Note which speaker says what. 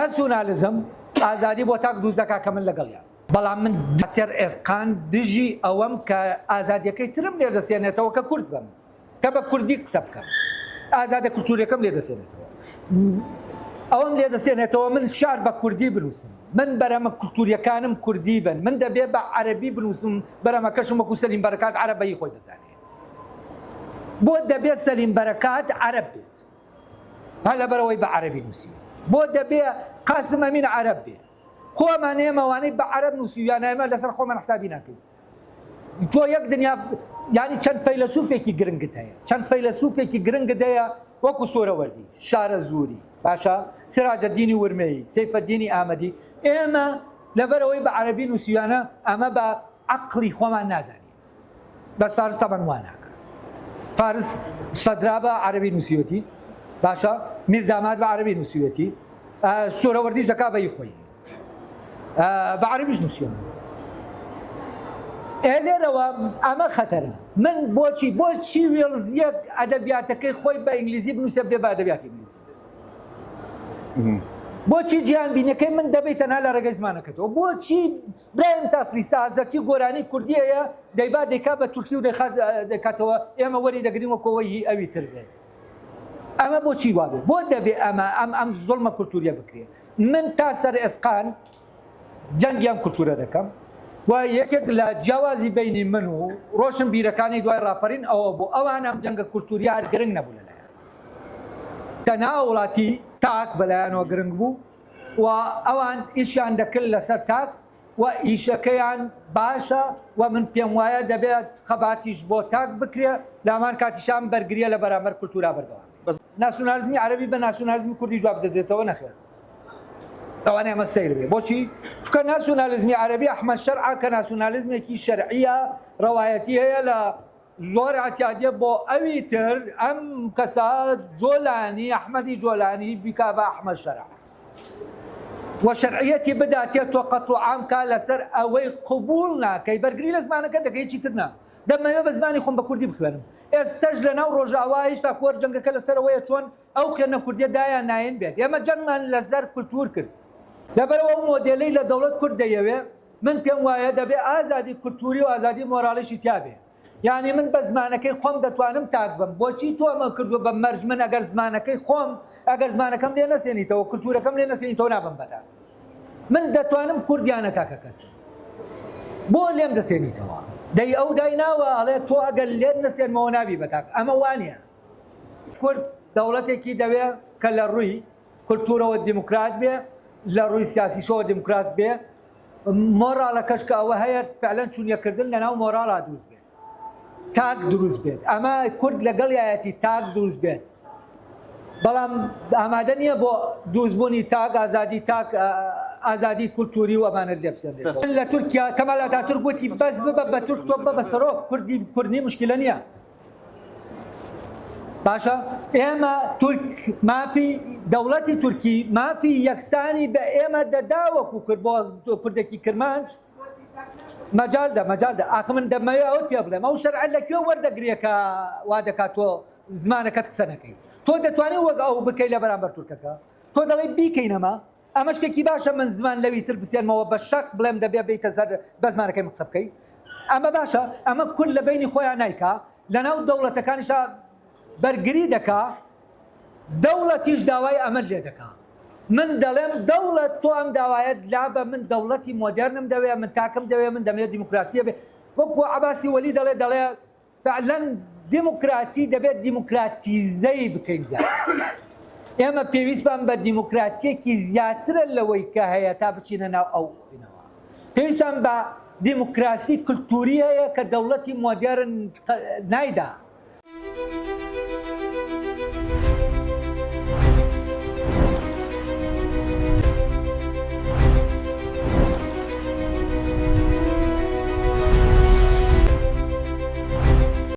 Speaker 1: ناسیۆنالیزم ئازادی بۆ تاک دروست دەکات کە من لەگەڵیان، بەڵام من سێر ئێسقان دژی ئەوەم کە ئازادیەکەی ترم لێ دەسێنێتەوە کە کورد بم، کە بە کوردی قسە بکەم، ئازادە کولتوریەکەم لێ دەسێنێتەوە، ئەوەم لێ دەسێنێتەوە من شار بە کوردی بنووسم، من بەرەمە کولتوریەکانم کوردی بن، من دەبێت بە عەرەبی بنووسم، بەرەمەکەشم وەکو سەلیم بەرەکات عەرەبەیی خۆی دەزانێت، بۆ دەبێت سەلیم بەرەکات عەرەب بێت، هەر لەبەرەوەی بە عەرەبی نووسی، بۆ دەبێت قاسم ئەمین عەرەب بێت، خۆمان ئێمەوانەی بە عەرەب نووسیویان ئێمە لەسەر خۆمان حسابی ناکەین. تۆ یەک دنیا ینی چەند فەیلسوفێکی گرنگت هەیە، چەند فەیلسوفێکی گرنگت هەیە وەکو سۆرەوەردی، شارە زووری، باشە، سراجەدینی ورمێی، سەیفەدینی ئامەدی، ئێمە لەبەرەوەی بە عەرەبی نووسیوانە ئەمە بە عەقڵی خۆمان نازانین، بەس فارس تەبەن وا ناکات. فارس سەدرا بە عەرەبی نووسیوەتی، باشە، میرداماد بە عەرەبی نووسیوەتی، سۆرەوەردیش دەکا بەی خۆی بە عەرەبیش نووسیوە. لێرەوە ئەمە خەتەرە. من بۆچی وێڵزیەک ئەدەبیاتەکەی خۆی بە ئینگلیزی بنووسێ بێ بە ئەدەبیاتی ئینگلیزی؟ بۆچی گیانبینەکەی من دەبێت تەنها لە ڕێگەی زمانەکەتەوە؟ بۆچی برایم تاقلی سازدەرچی گۆرانی کوردی هەیە دەیبا دەیکا بە تورکی و دەکاتەوە ئێمە وەری دەگرینەوەکەوەی ئەوی تر بێت. ئەمە بۆچی وابێت؟ بۆ دەبێت ئەم زۆڵمە کولتوریە بکرێت. من تا سەر ئێسقان جەنگیان کولتورە دەکەم و یەکێک لە جیاوازی بینی من و ڕۆشن بیرەکانی دوای ڕاپەرین ئەوە بوو ئەوان ئەم جەنگە کولتوریار گرنگ نەبوو لەلایەن. تەنها وڵاتی تاک بەلایەنەوە گرنگ بوو و ئەوان ئیشیان دەکرد لەسەر تاک و ئیشەکەیان باشە و من پێم وایە دەبێت خەباتیش بۆ تاک بکرێ، لامان کاتیشان بەرگریە لە بەرامبەر کولتورا بەردەوام. ناسیۆنالیزمی عەرەبی بە ناسیۆنالیزمی کوردی جواب دەدرێتەوە نەخێر. ئەوانە ئەمە سەیر بێ. بۆچی؟ چونکە ناسیۆنالیزمی عەرەبی ئەحمەد شەرعە کە ناسیۆنالیزمێکی شەرعیە، ڕەوایەتی هەیە لە زۆر ئەتیادیە بۆ ئەوی تر ئەم کەسە جۆلانی ئەحمەدی جۆلانی بیکا بە ئەحمەد شەرع و شەرعیەتی بداتێت تۆ قەت و عامکە لەسەر ئەوەی قبوڵ ناکەی، بەرگری لە زمانەکە دەکەی چی تر نا. دەمەوێت بە زمانی خۆم بە کوردی بخوێنم. ئێستاش لەناو ڕۆژاوا هێشتا کۆر جەنگەکە لەسەرەوەیە چۆن ئەو خوێنە کوردیە دایان ناین بێت. ئێمە جەنگمان لەسەر کولتور کرد. لەبەرەوە مۆدێلەی لە دەوڵەت کورد دەیەوێ، من پێم وایە دەبێت ئازادی کولتوری و ئازادی مۆراڵیشی تیابێ. یعنی من بە زمانەکەی خۆم دەتوانم تاک بم. بۆچی تۆ ئەمە کردووە بە مەرج؟ من ئەگەر زمانەکەی خۆم ئەگەر زمانەکەم لێ نەسێنیتەوە، کولتورەکەم لێ نەسێنیتەوە نابم بەدا. من دەتوانم کوردیانە تاکە کەس بۆ لێم دەسێنیتەوە. دەی ئەو دایناوە ئەڵێ تۆ ئەگەر لێت نەسێنمەوە نابی بەتاک. ئەمە وانە. کورد دەوڵەتێکی دەوێت کە لە ڕووی کولتورەوە دیموکرات بێ، لە ڕووی سیاسیشەوە دیموکراس بێ، مۆراڵەکەش کە ئەوە هەیە فعلەن چوونیەکردن لەناو مۆراڵا دروست بێت، تاک دروست بێت. ئەمە کورد لەگەڵ یایەتی تاک دروست بێت، بەڵام ئامادە نییە بۆ دروستبوونی تاک، ئازادی تاک، ئازادی کولتوری و ئەمانە لێ بسەندرێت. لە تورکیا کەمال ئاتاتورک گوتی بەس ببە بە تورک تۆ بە سەرۆک، کوردی مشکلە نییە. باشە، ئێمە تورک مافی دەوڵەتی تورکی مافی یەکسانی بە ئێمە دەداوەکو کرد بۆ کوردێکی کرمانج. مەجالدا ئاخ من دەمەوێت ئەوت پێ بڵێم ئەو شەرعە لەکوێ وەردەگرێت کە وا دەکات تۆ زمانەکەت قسە نەکەی. تۆ دەتوانێت وەک ئەو بکەی لە بەرامبەر تورکەکە، تۆ دەڵێ بیکەینەمە ئەمە شتێکی باشە من زمان لەوی تر بسێنمەوە بە شەک بڵێم دەبێت بیتە سەر بە زمانەکەی قسە بکەی. ئەمە باشە، ئەمە کورد لە بینی خۆیان نایکا، لەناو دەوڵەتەکانیشا بەرگری دەکا، دەوڵەتیش داوای ئەمەد لێ دەکا. من دەڵێم دەوڵەت تۆ ئەم داوایەت لابە، من دەوڵەتی مۆدێرنم دەوێت، من تاکم دەوێت، من دەمێت دیموکراسیە بێ. وەکو عەباسی وەلی دەڵێ فعلەن دیموکراتی دەبێت دیموکراتیزەی بکەین زیاتر. ئێمە پێویستمان بە دیموکراتیەکی زیاترە لەوەی کە هەیە تا بچینە ناو ئەو بینەوە. پێویستمان بە دیموکراسی کولتوری هەیە کە دەوڵەتی مۆدێرن نایدا.